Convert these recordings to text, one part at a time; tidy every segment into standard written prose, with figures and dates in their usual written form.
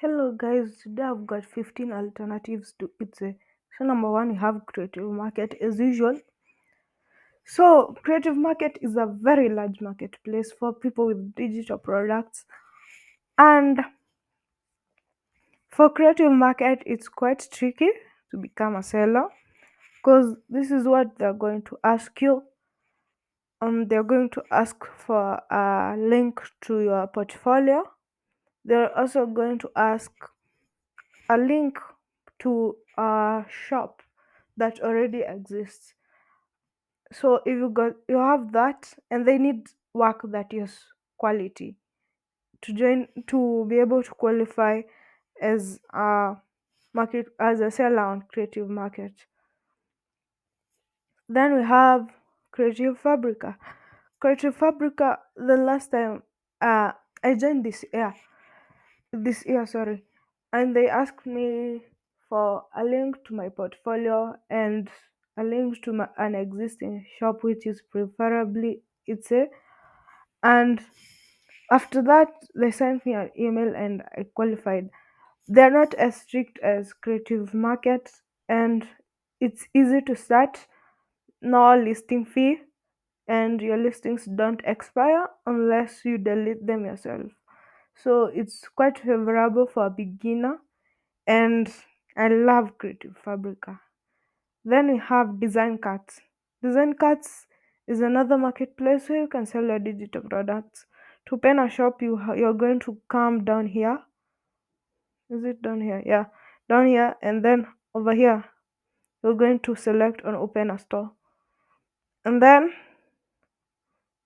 Hello guys, today I've got 15 alternatives to Itze. So number one, we have Creative Market as usual. So Creative Market is a very large marketplace for people with digital products. And for Creative Market, it's quite tricky to become a seller because this is what they're going to ask you. They're going to ask for a link to your portfolio. They're also going to ask a link to a shop that already exists. So if you have that and they need work that is quality to be able to qualify as a seller on Creative Market. Then we have Creative Fabrica. Creative Fabrica, the last time I joined this year, sorry, and they asked me for a link to my portfolio and a link to an existing shop, which is preferably it's a. And after that, they sent me an email and I qualified. They're not as strict as Creative Market, and it's easy to start. No listing fee, and your listings don't expire unless you delete them yourself. So it's quite favorable for a beginner, and I love Creative Fabrica. Then we have Design Carts. Design Carts is another marketplace where you can sell your digital products. To open a shop, you're going to come down here. Is it down here? Yeah, down here, and then over here, you're going to select on Open a Store, and then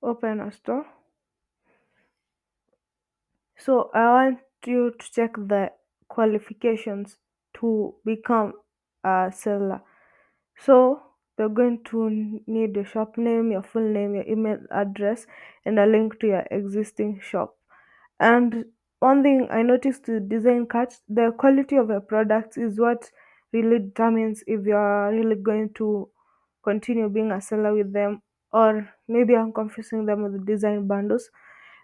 Open a Store. So I want you to check the qualifications to become a seller. So they're going to need your shop name, your full name, your email address, and a link to your existing shop. And one thing I noticed with design cards, the quality of your products is what really determines if you are really going to continue being a seller with them, or maybe I'm confusing them with design bundles.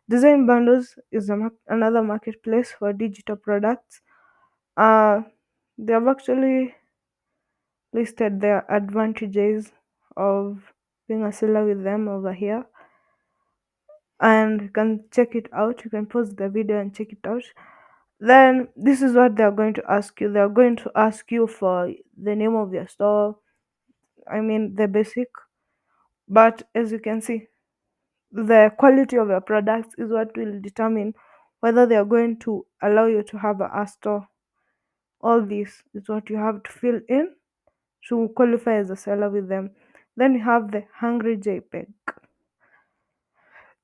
Design bundles is another marketplace for digital products. Uh, they have actually listed their advantages of being a seller with them over here, and you can check it out. You can pause the video and check it out. Then this is what they're going to ask you. They're going to ask you for the name of your store. I mean the basic, but as you can see, the quality of your products is what will determine whether they are going to allow you to have a store. All this is what you have to fill in to qualify as a seller with them. Then you have the Hungry JPEG.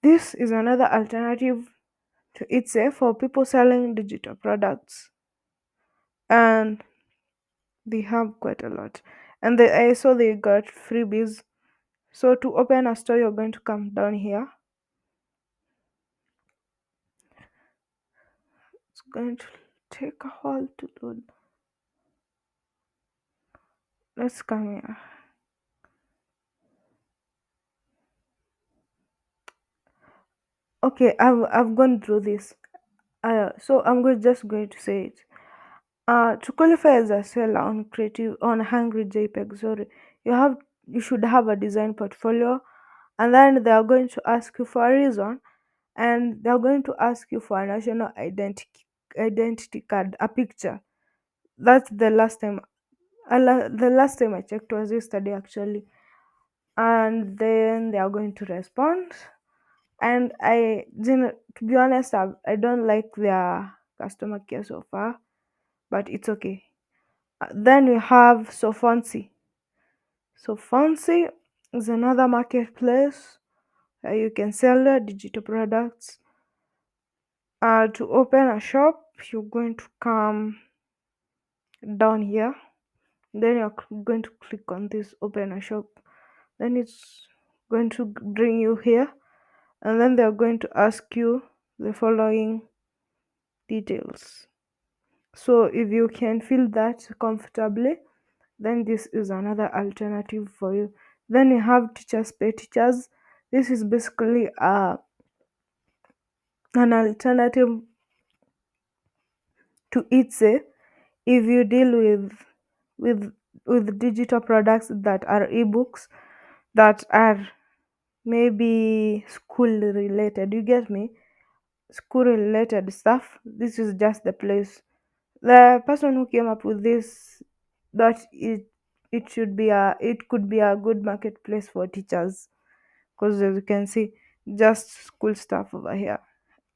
This is another alternative to Etsy for people selling digital products, and they have quite a lot. And I saw they got freebies. So to open a store, you're going to come down here. It's going to take a while to load. Let's come here. Okay, I've gone through this. So I'm just going to say it. To qualify as a seller on Creative on Hungry JPEG, sorry, you should have a design portfolio, and then they are going to ask you for a reason, and they are going to ask you for a national identity card, a picture. That's the last time. The last time I checked was yesterday actually, and then they are going to respond. And I didn't, to be honest, I don't like their customer care so far, but it's okay. Then we have Sofonsi. Sofonsi is another marketplace where you can sell your digital products. To open a shop, you're going to come down here. Then you're going to click on this open a shop. Then it's going to bring you here, and then they're going to ask you the following details. So if you can fill that comfortably, then this is another alternative for you. Then you have Teachers Pay Teachers. This is basically an alternative to Itse if you deal with with digital products that are ebooks, that are maybe school related. You get me? School related stuff. This is just the place. The person who came up with this, that it should be a, it could be a good marketplace for teachers, because as you can see, just school stuff over here.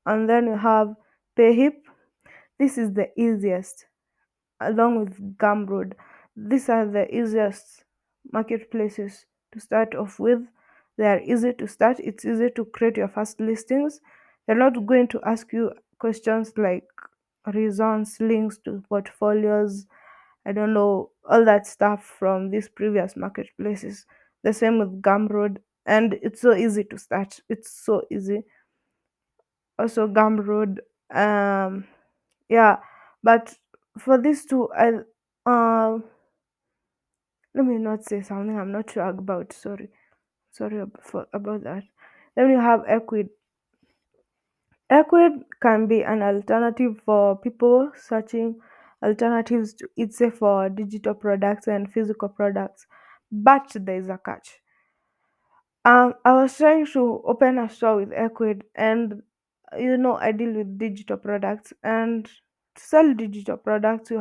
And then you have Payhip. This is the easiest, along with Gumroad. These are the easiest marketplaces to start off with. They are easy to start. It's easy to create your first listings. They're not going to ask you questions like reasons, links to portfolios, I don't know, all that stuff from these previous marketplaces. The same with Gumroad, and it's so easy to start. It's so easy. Also, Gumroad, yeah, but for these two, let me not say something I'm not sure about. Sorry about that. Then you have Equid. Equid can be an alternative for people searching alternatives to Etsy for digital products and physical products, but there is a catch. I was trying to open a store with Equid, and I deal with digital products, and to sell digital products, you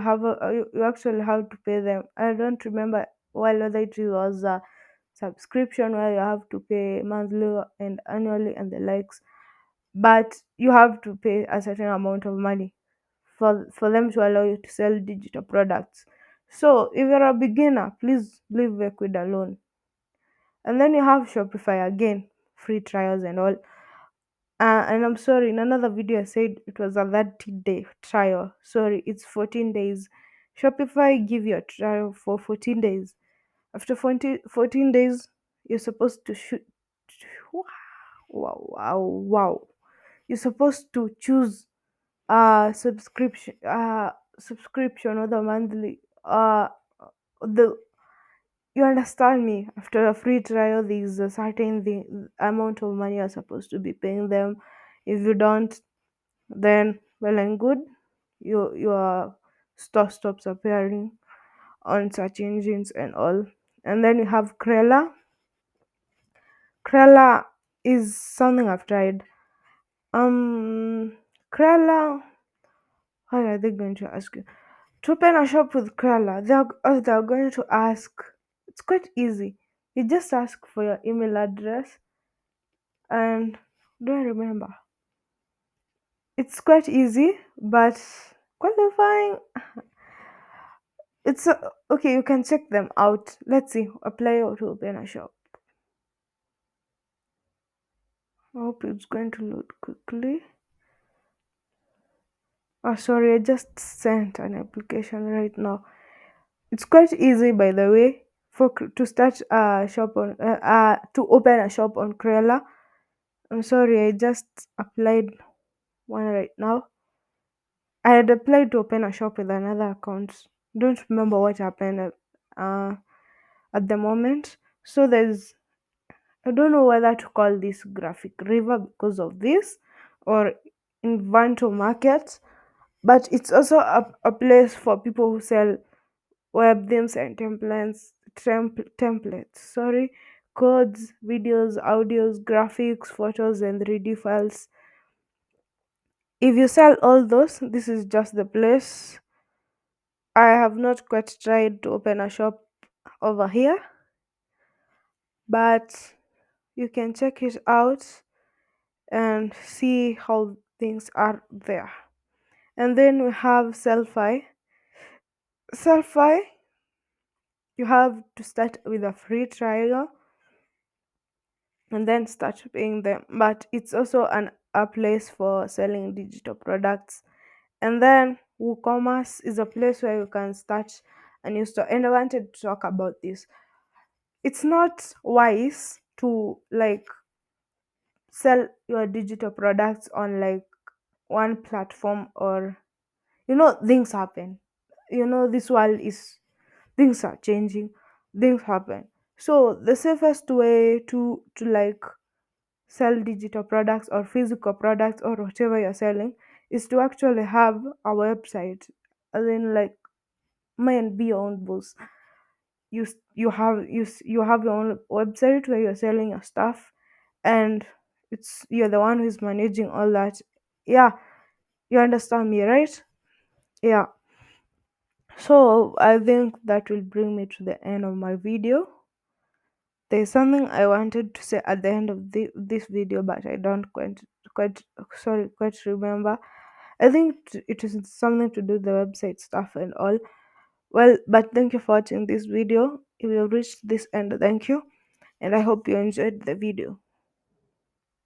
actually have to pay them. I don't remember well whether it was a subscription where you have to pay monthly and annually and the likes, but you have to pay a certain amount of money for them to allow you to sell digital products. So if you're a beginner, please leave Equid alone. And then you have Shopify again, free trials and all. And I'm sorry, in another video I said it was a 30-day trial. Sorry, it's 14 days. Shopify give you a trial for 14 days. After 14 days, you're supposed to shoot. Wow, wow, wow. You're supposed to choose a subscription or the monthly. The You understand me? After a free trial, there's a certain amount of money you're supposed to be paying them. If you don't, then well and good. Your store stops appearing on search engines and all. And then you have Crela. Crela is something I've tried. Crela. What are they going to ask you? To open a shop with Crela, they're going to ask. It's quite easy. You just ask for your email address, and do I remember? It's quite easy, but qualifying. It's okay. You can check them out. Let's see. Apply or to open a shop. I hope it's going to load quickly. Oh, sorry, I just sent an application right now. It's quite easy, by the way, to start a shop on to open a shop on Crela. I'm sorry, I just applied one right now. I had applied to open a shop with another account. Don't remember what happened uh, at the moment. So I don't know whether to call this graphic river because of this, or Invanto Market, but it's also a place for people who sell web themes and templates. Sorry, codes, videos, audios, graphics, photos, and 3D files. If you sell all those, this is just the place. I have not quite tried to open a shop over here, but you can check it out and see how things are there. And then we have Selfie. Selfie, you have to start with a free trial and then start paying them. But it's also a place for selling digital products. And then Woocommerce is a place where you can start a new store. And I wanted to talk about this. It's not wise to like sell your digital products on like one platform, or things happen. This world is, things are changing, things happen. So the safest way to like sell digital products or physical products or whatever you're selling is to actually have a website, as in like mind be your own boss. You have your own website where you're selling your stuff, and you're the one who's managing all that. Yeah, you understand me, right? Yeah. So I think that will bring me to the end of my video. There's something I wanted to say at the end of this video, but I don't quite quite remember. I think it is something to do with the website stuff and all. Well, but thank you for watching this video. If you have reached this end, thank you, and I hope you enjoyed the video.